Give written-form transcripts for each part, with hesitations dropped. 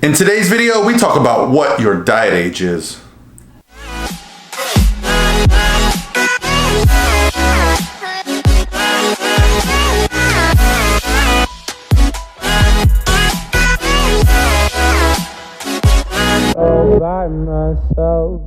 In today's video, we talk about what your diet age is. All by myself.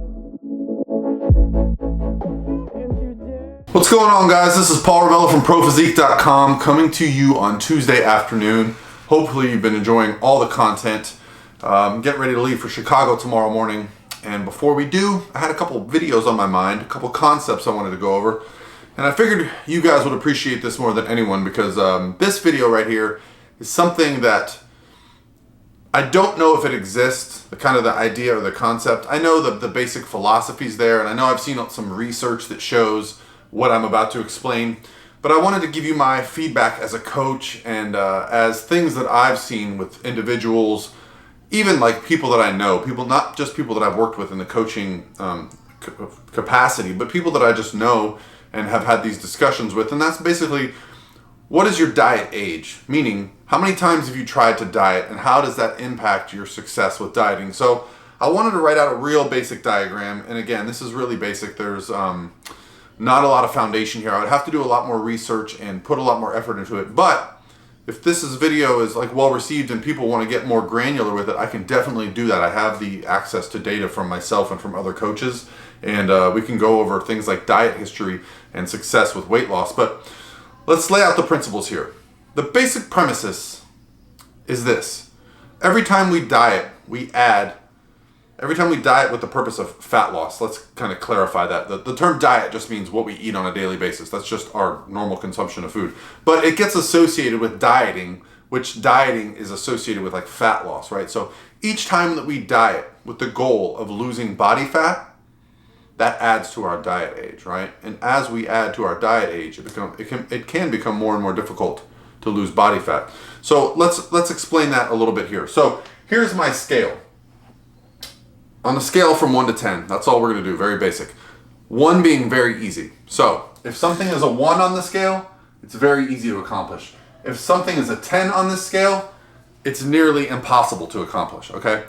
What's going on, guys? This is Paul Revelia from ProPhysique.com coming to you on Tuesday afternoon. Hopefully you've been enjoying all the content. Getting ready to leave for Chicago tomorrow morning. And before we do, I had a couple videos on my mind, a couple concepts I wanted to go over. And I figured you guys would appreciate this more than anyone because this video right here is something that I don't know if it exists, the idea or the concept. I know the basic philosophies there, and I know I've seen some research that shows what I'm about to explain. But I wanted to give you my feedback as a coach and as things that I've seen with individuals, even like people that I know, people, not just people that I've worked with in the coaching capacity, but people that I just know and have had these discussions with. And that's basically, what is your diet age? Meaning, how many times have you tried to diet and how does that impact your success with dieting? So I wanted to write out a real basic diagram. And again, this is really basic. There's not a lot of foundation here. I would have to do a lot more research and put a lot more effort into it. But if video is like well received and people want to get more granular with it, I can definitely do that. I have the access to data from myself and from other coaches, and we can go over things like diet history and success with weight loss. But let's lay out the principles here. The basic premises is this. Every time we diet with the purpose of fat loss, let's kind of clarify that. The term diet just means what we eat on a daily basis. That's just our normal consumption of food. But it gets associated with dieting, which dieting is associated with like fat loss, right? So each time that we diet with the goal of losing body fat, that adds to our diet age, right? And as we add to our diet age, it can become more and more difficult to lose body fat. So let's explain that a little bit here. So here's my scale. On a scale from 1 to 10, that's all we're going to do, very basic. 1 being very easy. So if something is a 1 on the scale, it's very easy to accomplish. If something is a 10 on this scale, it's nearly impossible to accomplish, okay?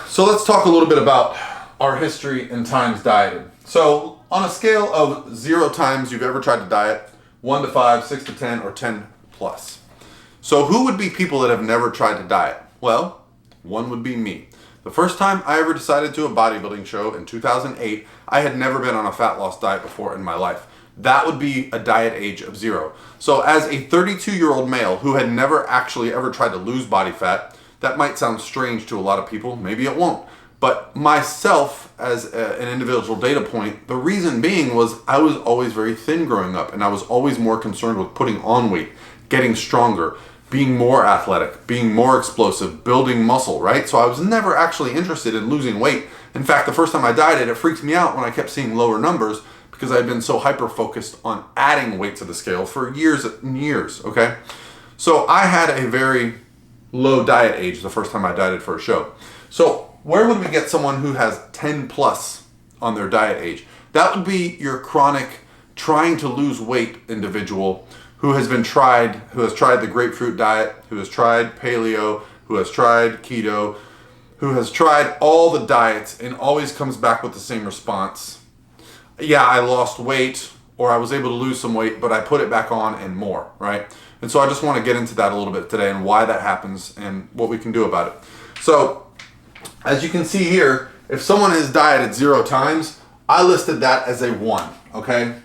So let's talk a little bit about our history and times dieted. So on a scale of 0 times you've ever tried to diet, 1 to 5, 6 to 10, or 10 plus. So who would be people that have never tried to diet? Well, one would be me. The first time I ever decided to do a bodybuilding show in 2008, I had never been on a fat loss diet before in my life. That would be a diet age of 0. So as a 32-year-old male who had never actually ever tried to lose body fat, that might sound strange to a lot of people. Maybe it won't. But myself, as an individual data point, the reason being was I was always very thin growing up, and I was always more concerned with putting on weight, getting stronger, being more athletic, being more explosive, building muscle, right? So I was never actually interested in losing weight. In fact, the first time I dieted, it freaked me out when I kept seeing lower numbers because I had been so hyper-focused on adding weight to the scale for years and years, okay? So I had a very low diet age the first time I dieted for a show. So where would we get someone who has 10 plus on their diet age? That would be your chronic, trying to lose weight individual who has tried the grapefruit diet, who has tried paleo, who has tried keto, who has tried all the diets and always comes back with the same response. Yeah, I lost weight, or I was able to lose some weight, but I put it back on and more, right? And so I just want to get into that a little bit today and why that happens and what we can do about it. So as you can see here, if someone has dieted 0 times, I listed that as a 1, okay?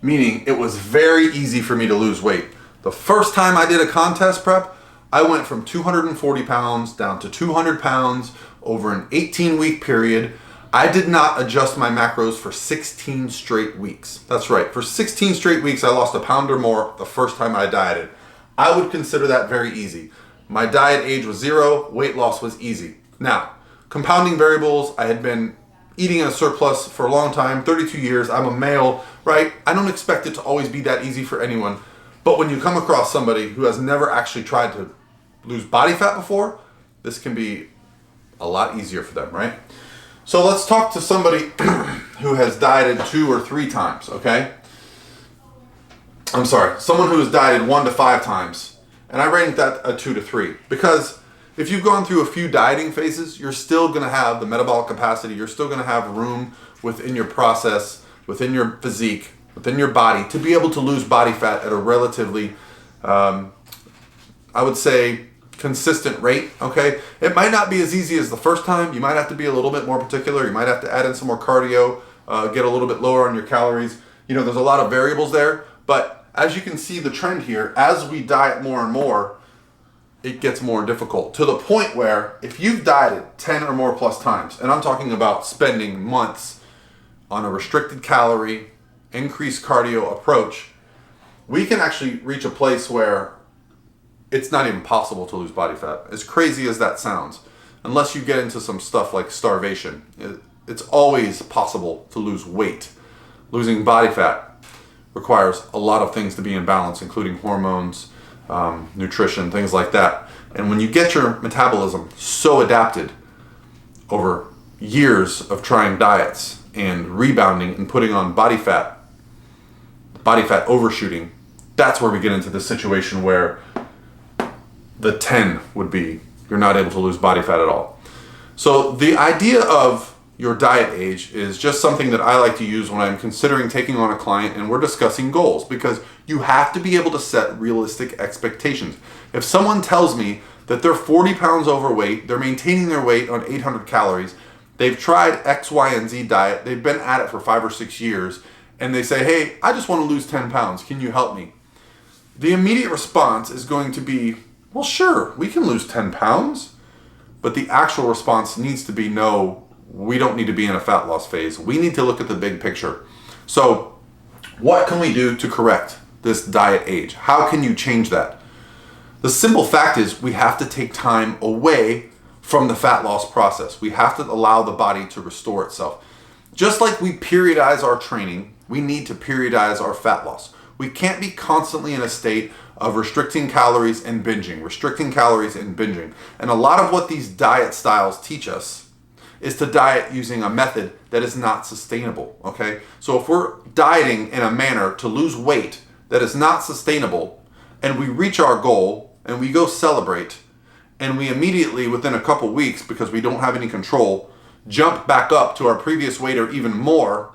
Meaning it was very easy for me to lose weight. The first time I did a contest prep, I went from 240 pounds down to 200 pounds over an 18-week period. I did not adjust my macros for 16 straight weeks. That's right, for 16 straight weeks, I lost a pound or more the first time I dieted. I would consider that very easy. My diet age was 0, weight loss was easy. Now, compounding variables, I had been eating in a surplus for a long time, 32 years, I'm a male, right? I don't expect it to always be that easy for anyone. But when you come across somebody who has never actually tried to lose body fat before, this can be a lot easier for them, right? So let's talk to somebody who has dieted 2 or 3 times, okay? I'm sorry, someone who has dieted 1 to 5 times. And I rank that a 2 to 3 because if you've gone through a few dieting phases, you're still going to have the metabolic capacity. You're still going to have room within your process, within your physique, within your body to be able to lose body fat at a relatively, I would say, consistent rate. Okay, it might not be as easy as the first time. You might have to be a little bit more particular. You might have to add in some more cardio, get a little bit lower on your calories. You know, there's a lot of variables there, but as you can see the trend here, as we diet more and more, it gets more difficult to the point where if you've dieted 10 or more plus times, and I'm talking about spending months on a restricted calorie, increased cardio approach, we can actually reach a place where it's not even possible to lose body fat. As crazy as that sounds, unless you get into some stuff like starvation, it's always possible to lose weight. Losing body fat requires a lot of things to be in balance, including hormones, nutrition, things like that. And when you get your metabolism so adapted over years of trying diets and rebounding and putting on body fat overshooting, that's where we get into the situation where the 10 would be you're not able to lose body fat at all. So the idea of your diet age is just something that I like to use when I'm considering taking on a client and we're discussing goals, because you have to be able to set realistic expectations. If someone tells me that they're 40 pounds overweight, they're maintaining their weight on 800 calories, they've tried X, Y, and Z diet, they've been at it for 5 or 6 years, and they say, hey, I just want to lose 10 pounds, can you help me? The immediate response is going to be, well, sure, we can lose 10 pounds. But the actual response needs to be, no, we don't need to be in a fat loss phase. We need to look at the big picture. So what can we do to correct this diet age? How can you change that? The simple fact is we have to take time away from the fat loss process. We have to allow the body to restore itself. Just like we periodize our training, we need to periodize our fat loss. We can't be constantly in a state of restricting calories and binging, restricting calories and binging. And a lot of what these diet styles teach us is to diet using a method that is not sustainable, okay? So if we're dieting in a manner to lose weight that is not sustainable, and we reach our goal and we go celebrate, and we immediately, within a couple weeks, because we don't have any control, jump back up to our previous weight or even more,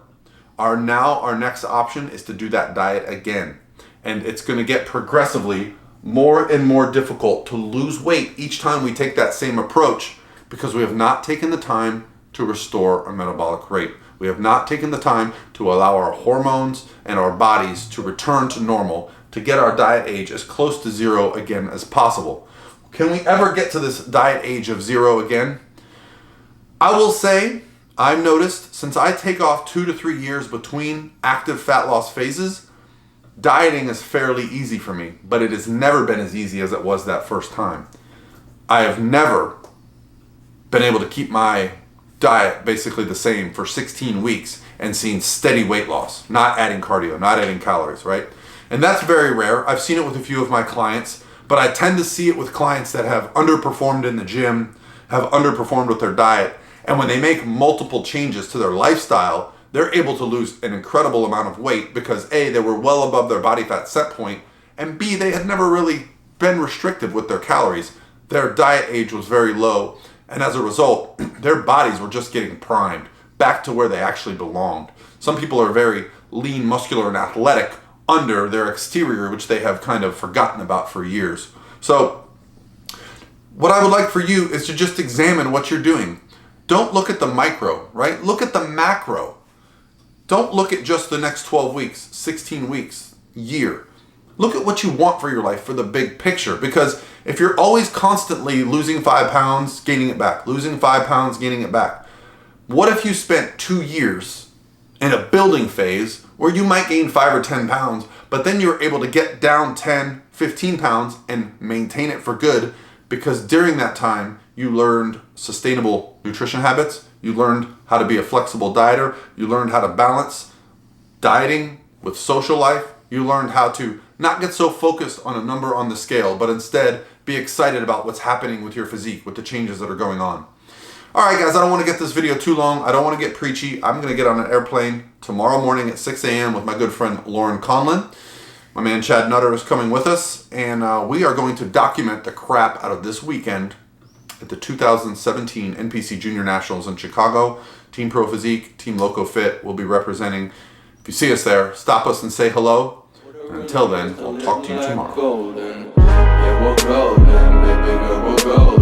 our next option is to do that diet again. And it's going to get progressively more and more difficult to lose weight each time we take that same approach, because we have not taken the time to restore our metabolic rate. We have not taken the time to allow our hormones and our bodies to return to normal, to get our diet age as close to zero again as possible. Can we ever get to this diet age of zero again? I will say, I've noticed since I take off 2 to 3 years between active fat loss phases, dieting is fairly easy for me, but it has never been as easy as it was that first time. I have never been able to keep my diet basically the same for 16 weeks and seen steady weight loss, not adding cardio, not adding calories, right? And that's very rare. I've seen it with a few of my clients, but I tend to see it with clients that have underperformed in the gym, have underperformed with their diet, and when they make multiple changes to their lifestyle, they're able to lose an incredible amount of weight because A, they were well above their body fat set point, and B, they had never really been restrictive with their calories. Their diet age was very low, and as a result, their bodies were just getting primed back to where they actually belonged. Some people are very lean, muscular, and athletic under their exterior, which they have kind of forgotten about for years. So what I would like for you is to just examine what you're doing. Don't look at the micro, right? Look at the macro. Don't look at just the next 12 weeks, 16 weeks, year. Look at what you want for your life, for the big picture. Because if you're always constantly losing 5 pounds, gaining it back, losing 5 pounds, gaining it back, what if you spent 2 years in a building phase where you might gain 5 or 10 pounds, but then you're able to get down 10, 15 pounds and maintain it for good, because during that time you learned sustainable nutrition habits, you learned how to be a flexible dieter, you learned how to balance dieting with social life, you learned how to not get so focused on a number on the scale, but instead be excited about what's happening with your physique, with the changes that are going on. All right, guys, I don't want to get this video too long. I don't want to get preachy. I'm going to get on an airplane tomorrow morning at 6 a.m. with my good friend Lauren Conlon. My man Chad Nutter is coming with us, and we are going to document the crap out of this weekend at the 2017 NPC Junior Nationals in Chicago. Team Pro Physique, Team Loco Fit will be representing. If you see us there, stop us and say hello. And until then, we'll talk to you tomorrow. Yeah, we'll go then, baby girl, we'll go.